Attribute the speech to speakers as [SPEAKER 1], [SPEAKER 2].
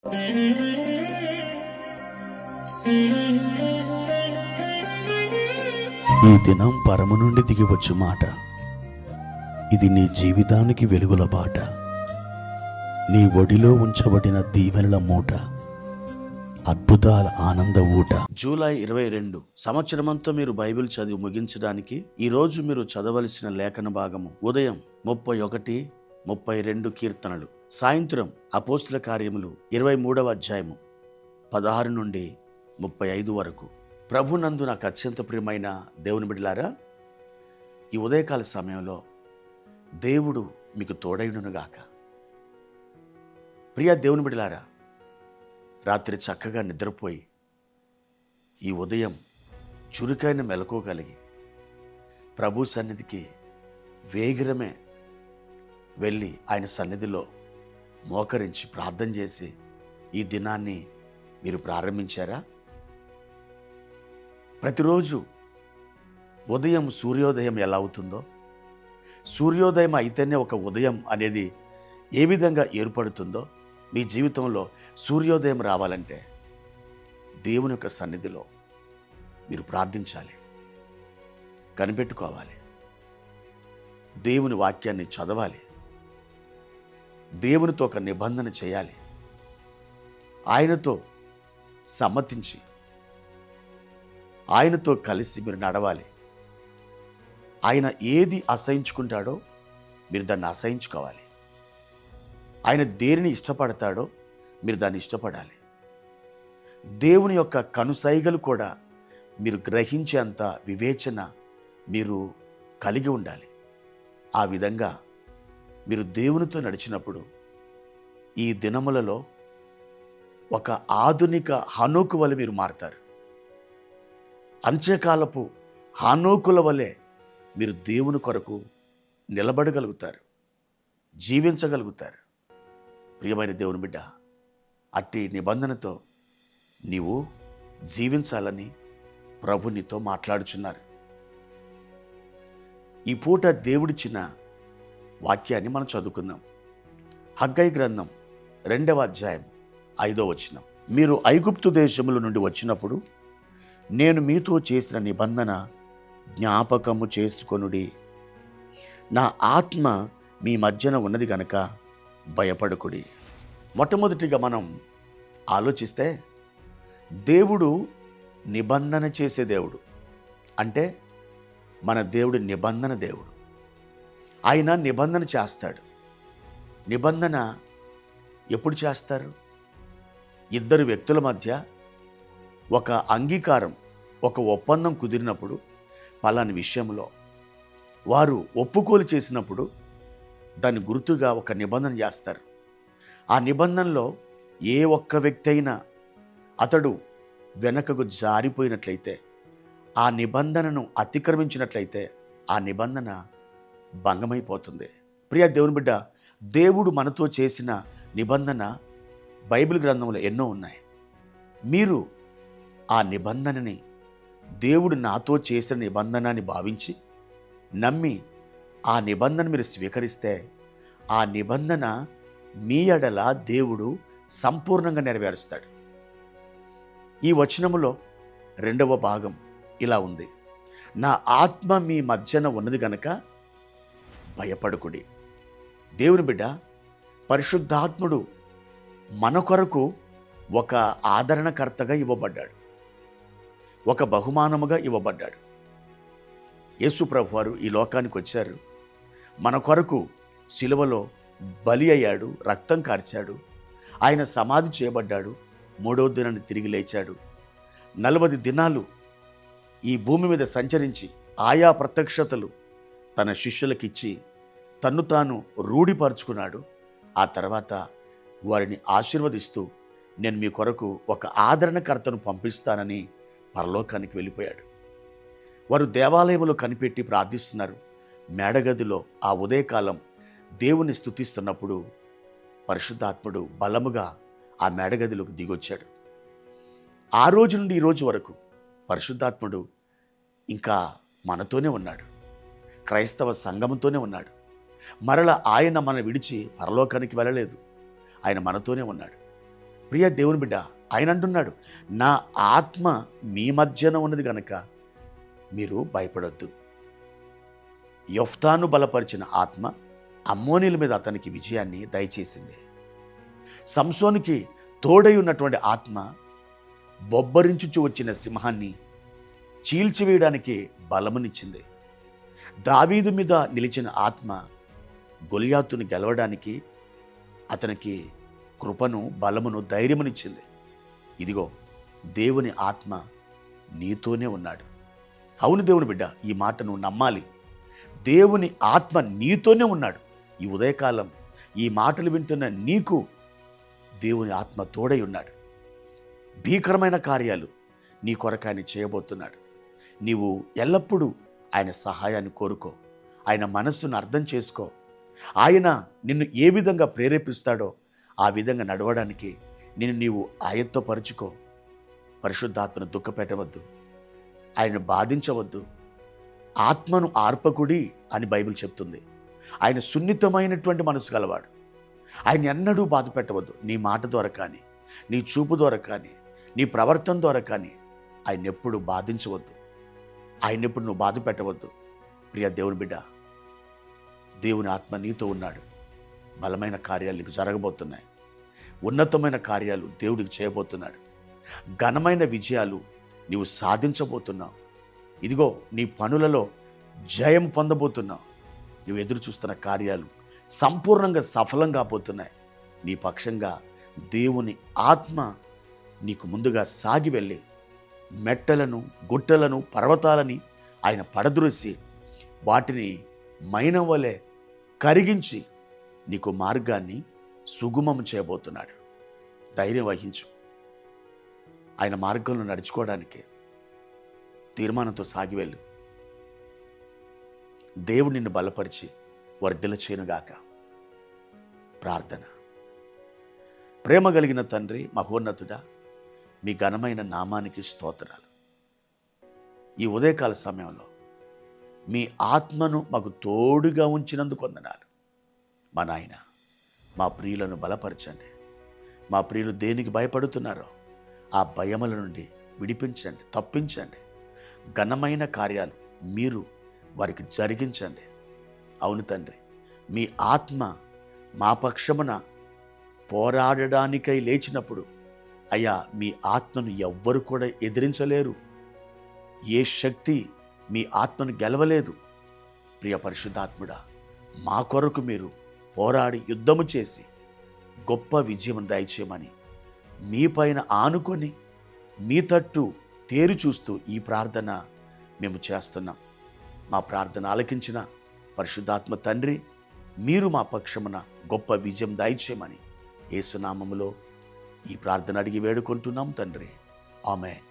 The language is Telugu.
[SPEAKER 1] ఈ దినం పరము నుండి దిగివచ్చు మాట. ఇది నీ జీవితానికి వెలుగుల బాట. నీ ఒడిలో ఉంచబడిన దీవెనల మూట, అద్భుతాల ఆనంద ఊట. జూలై 22 సంవత్సరమంతా మీరు బైబిల్ చదివి ముగించడానికి ఈరోజు మీరు చదవలసిన లేఖన భాగము ఉదయం 31, 32 కీర్తనలు, సాయంత్రం అపోస్తుల కార్యములు 23వ అధ్యాయము 16 నుండి 35 వరకు. ప్రభునందు నాకు అత్యంత ప్రియమైన దేవుని బిడ్డలారా, ఈ ఉదయకాల సమయంలో దేవుడు మీకు తోడైనగాక. ప్రియ దేవుని బిడ్డలారా, రాత్రి చక్కగా నిద్రపోయి ఈ ఉదయం చురుకైన మెలకువ కలిగి ప్రభు సన్నిధికి వేగిరమే వెళ్ళి ఆయన సన్నిధిలో మోకరించి ప్రార్థన చేసి ఈ దినాన్ని మీరు ప్రారంభించారా? ప్రతిరోజు ఉదయం సూర్యోదయం ఎలా అవుతుందో, సూర్యోదయం అయితేనే ఒక ఉదయం అనేది ఏ విధంగా ఏర్పడుతుందో, మీ జీవితంలో సూర్యోదయం రావాలంటే దేవుని యొక్క సన్నిధిలో మీరు ప్రార్థించాలి, కనిపెట్టుకోవాలి, దేవుని వాక్యాన్ని చదవాలి, దేవునితో ఒక నిబంధన చేయాలి, ఆయనతో సమ్మతించి ఆయనతో కలిసి మీరు నడవాలి. ఆయన ఏది అసహించుకుంటాడో మీరు దాన్ని అసహించుకోవాలి. ఆయన దేనిని ఇష్టపడతాడో మీరు దాన్ని ఇష్టపడాలి. దేవుని యొక్క కనుసైగలు కూడా మీరు గ్రహించేంత వివేచన మీరు కలిగి ఉండాలి. ఆ విధంగా మీరు దేవునితో నడిచినప్పుడు ఈ దినములలో ఒక ఆధునిక హనోకు వలె మీరు మారతారు. అంత్యకాలపు హానోకుల వలె మీరు దేవుని కొరకు నిలబడగలుగుతారు, జీవించగలుగుతారు. ప్రియమైన దేవుని బిడ్డ, అట్టి నిబంధనతో నీవు జీవించాలని ప్రభు నీతో మాట్లాడుచున్నారు. ఈ పూట దేవుడిచ్చిన వాక్యాన్ని మనం చదువుకుందాం. హగ్గయి గ్రంథం 2వ అధ్యాయం 5వ వచనం. మీరు ఐగుప్తు దేశముల నుండి వచ్చినప్పుడు నేను మీతో చేసిన నిబంధన జ్ఞాపకము చేసుకొనుడి. నా ఆత్మ మీ మధ్యన ఉన్నది గనక భయపడకుడి. మొట్టమొదటిగా మనం ఆలోచిస్తే దేవుడు నిబంధన చేసే దేవుడు. అంటే మన దేవుడు నిబంధన దేవుడు. ఆయన నిబంధన చేస్తాడు. నిబంధన ఎప్పుడు చేస్తారు? ఇద్దరు వ్యక్తుల మధ్య ఒక అంగీకారం, ఒక ఒప్పందం కుదిరినప్పుడు, పలాని విషయంలో వారు ఒప్పుకోలు చేసినప్పుడు దాని గుర్తుగా ఒక నిబంధన చేస్తారు. ఆ నిబంధనలో ఏ ఒక్క వ్యక్తి అయినా అతడు వెనకకు జారిపోయినట్లయితే, ఆ నిబంధనను అతిక్రమించినట్లయితే ఆ నిబంధన భంగమైపోతుంది. ప్రియ దేవుని బిడ్డ, దేవుడు మనతో చేసిన నిబంధన బైబిల్ గ్రంథంలో ఎన్నో ఉన్నాయి. మీరు ఆ నిబంధనని, దేవుడు నాతో చేసిన నిబంధన అని భావించి నమ్మి ఆ నిబంధన మీరు స్వీకరిస్తే ఆ నిబంధన మీ ఎడల దేవుడు సంపూర్ణంగా నెరవేరుస్తాడు. ఈ వచనములో 2వ భాగం ఇలా ఉంది. నా ఆత్మ మీ మధ్యన ఉన్నది గనక భయపడకుడి. దేవుని బిడ్డ, పరిశుద్ధాత్ముడు మన కొరకు ఒక ఆదరణకర్తగా ఇవ్వబడ్డాడు, ఒక బహుమానముగా ఇవ్వబడ్డాడు. యేసు ప్రభువారు ఈ లోకానికి వచ్చారు, మన కొరకు శిలువలో బలి అయ్యాడు, రక్తం కార్చాడు, ఆయన సమాధి చేయబడ్డాడు, 3వ దినాన్ని తిరిగి లేచాడు. 40 దినాలు ఈ భూమి మీద సంచరించి ఆయా ప్రత్యక్షతలు తన శిష్యులకిచ్చి తన్ను తాను రూఢిపరుచుకున్నాడు. ఆ తర్వాత వారిని ఆశీర్వదిస్తూ నేను మీ కొరకు ఒక ఆదరణకర్తను పంపిస్తానని పరలోకానికి వెళ్ళిపోయాడు. వారు దేవాలయంలో కనిపెట్టి ప్రార్థిస్తున్నారు. మేడగదిలో ఆ ఉదయకాలం దేవుని స్తుతిస్తున్నప్పుడు పరిశుద్ధాత్ముడు బలముగా ఆ మేడగదిలోకి దిగొచ్చాడు. ఆ రోజు నుండి ఈ రోజు వరకు పరిశుద్ధాత్ముడు ఇంకా మనతోనే ఉన్నాడు, క్రైస్తవ సంఘముతోనే ఉన్నాడు. మరల ఆయన మన విడిచి పరలోకానికి వెళ్ళలేదు, ఆయన మనతోనే ఉన్నాడు. ప్రియ దేవుని బిడ్డ, ఆయన అంటున్నాడు, నా ఆత్మ మీ మధ్యన ఉన్నది గనక మీరు భయపడొద్దు. యొఫ్తాను బలపరిచిన ఆత్మ అమ్మోనీల మీద అతనికి విజయాన్ని దయచేసింది. సంసోనుకి తోడై ఉన్నటువంటి ఆత్మ బొబ్బరించుచు వచ్చిన సింహాన్ని చీల్చివేయడానికి బలమునిచ్చింది. దావీదు మీద నిలిచిన ఆత్మ గొలియాతుని గెలవడానికి అతనికి కృపను, బలమును, ధైర్యమునిచ్చింది. ఇదిగో దేవుని ఆత్మ నీతోనే ఉన్నాడు. అవును దేవుని బిడ్డ, ఈ మాట నువ్వు నమ్మాలి. దేవుని ఆత్మ నీతోనే ఉన్నాడు. ఈ ఉదయకాలం ఈ మాటలు వింటున్న నీకు దేవుని ఆత్మ తోడై ఉన్నాడు. భీకరమైన కార్యాలు నీ కొరకు ఆయన చేయబోతున్నాడు. నీవు ఎల్లప్పుడూ ఆయన సహాయాన్ని కోరుకో. ఆయన మనస్సును అర్థం చేసుకో. ఆయన నిన్ను ఏ విధంగా ప్రేరేపిస్తాడో ఆ విధంగా నడవడానికి నీవు ఆయత్తపరుచుకో. పరిశుద్ధాత్మను దుఃఖపెట్టవద్దు, ఆయన బాధించవద్దు. ఆత్మను ఆర్పకుడి అని బైబిల్ చెప్తుంది. ఆయన సున్నితమైనటువంటి మనసు గలవాడు. ఆయన ఎన్నడూ బాధ పెట్టవద్దు. నీ మాట ద్వారా కానీ, నీ చూపు ద్వారా కానీ, నీ ప్రవర్తన ద్వారా కానీ ఆయన ఎప్పుడు బాధించవద్దు. ఆయన ఎప్పుడు నువ్వు బాధ పెట్టవద్దు. ప్రియ దేవుని బిడ్డ, దేవుని ఆత్మ నీతో ఉన్నాడు. బలమైన కార్యాలు నీకు జరగబోతున్నాయి. ఉన్నతమైన కార్యాలు దేవుడికి చేయబోతున్నాడు. ఘనమైన విజయాలు నీవు సాధించబోతున్నావు. ఇదిగో నీ పనులలో జయం పొందబోతున్నావు. నువ్వు ఎదురు చూస్తున్న కార్యాలు సంపూర్ణంగా సఫలం కాబోతున్నాయి. నీ పక్షంగా దేవుని ఆత్మ నీకు ముందుగా సాగి వెళ్ళి మెట్టలను, గుట్టలను, పర్వతాలని ఆయన పడద్రోసి వాటిని మైనం వలె కరిగించి నీకు మార్గాన్ని సుగమం చేయబోతున్నాడు. ధైర్యం వహించు. ఆయన మార్గంలో నడుచుకోవడానికి తీర్మానంతో సాగి వెళ్ళు. దేవుడు నిన్ను బలపరిచి వర్ధిల్ల చేయనుగాక. ప్రార్థన. ప్రేమ కలిగిన తండ్రి, మహోన్నతుడా, మీ ఘనమైన నామానికి స్తోత్రాలు. ఈ ఉదయకాల సమయంలో మీ ఆత్మను మాకు తోడుగా ఉంచినందుకు వందనాలు. మా నాయన, మా ప్రియులను బలపరచండి. మా ప్రియులు దేనికి భయపడుతున్నారో ఆ భయముల నుండి విడిపించండి, తప్పించండి. ఘనమైన కార్యాలు మీరు వారికి జరిగించండి. అవును తండ్రి, మీ ఆత్మ మా పక్షమున పోరాడడానికై లేచినప్పుడు అయ్యా, మీ ఆత్మను ఎవ్వరు కూడా ఎదిరించలేరు. ఏ శక్తి మీ ఆత్మను గెలవలేదు. ప్రియ పరిశుద్ధాత్ముడా, మా కొరకు మీరు పోరాడి యుద్ధము చేసి గొప్ప విజయం దయచేయమని మీ పైన ఆనుకొని మీ తట్టు తేరు చూస్తూ ఈ ప్రార్థన మేము చేస్తున్నాం. మా ప్రార్థన ఆలకించిన పరిశుద్ధాత్మ తండ్రి, మీరు మా పక్షమున గొప్ప విజయం దయచేయమని యేసు నామములో ఈ ప్రార్థన అడిగి వేడుకుంటున్నాం తండ్రి. ఆమేన్.